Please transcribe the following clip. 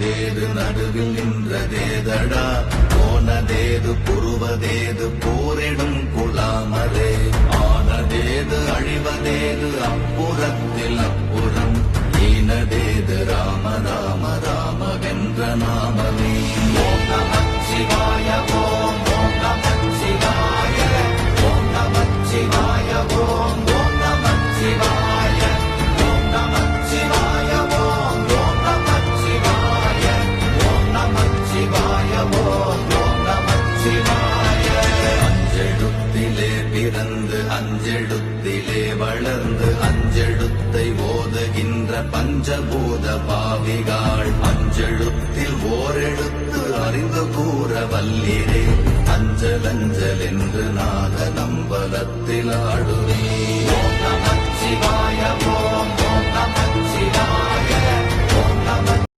நின்றதேது நடுவில் நின்றதேதடா போனதேது புருவதேது போரிடும் குலாமரே ஆனதேது அழிவதேது அப்புறத்தில் அப்புறம் ஈனதேது ராம ராம ராமவென்ற நாமமே ஓம் நமச்சிவாய ஓம் ஓம் நமச்சிவாய ஓம் நமச்சிவாய ஓம் ஓம் நமச்சிவாய ஓம் நமச்சிவாய ஓம் ஓம் நமச்சிவாய ஓம் நமச்சிவாய ஓம் ஓம் நமச்சிவாய அஞ்செழுத்திலே பிறந்து அஞ்செழுத்திலே வளர்ந்து அஞ்செழுத்தை ஓதுகின்ற பஞ்சபூத பாவிகாள் அஞ்செழுத்தில் ஓரெழுத்து அறிந்து கூற வல்லிரே அஞ்சல் அஞ்சல் என்று நாத நம்பலத்தில் ஆடுவே ஓம் நமச்சிவாய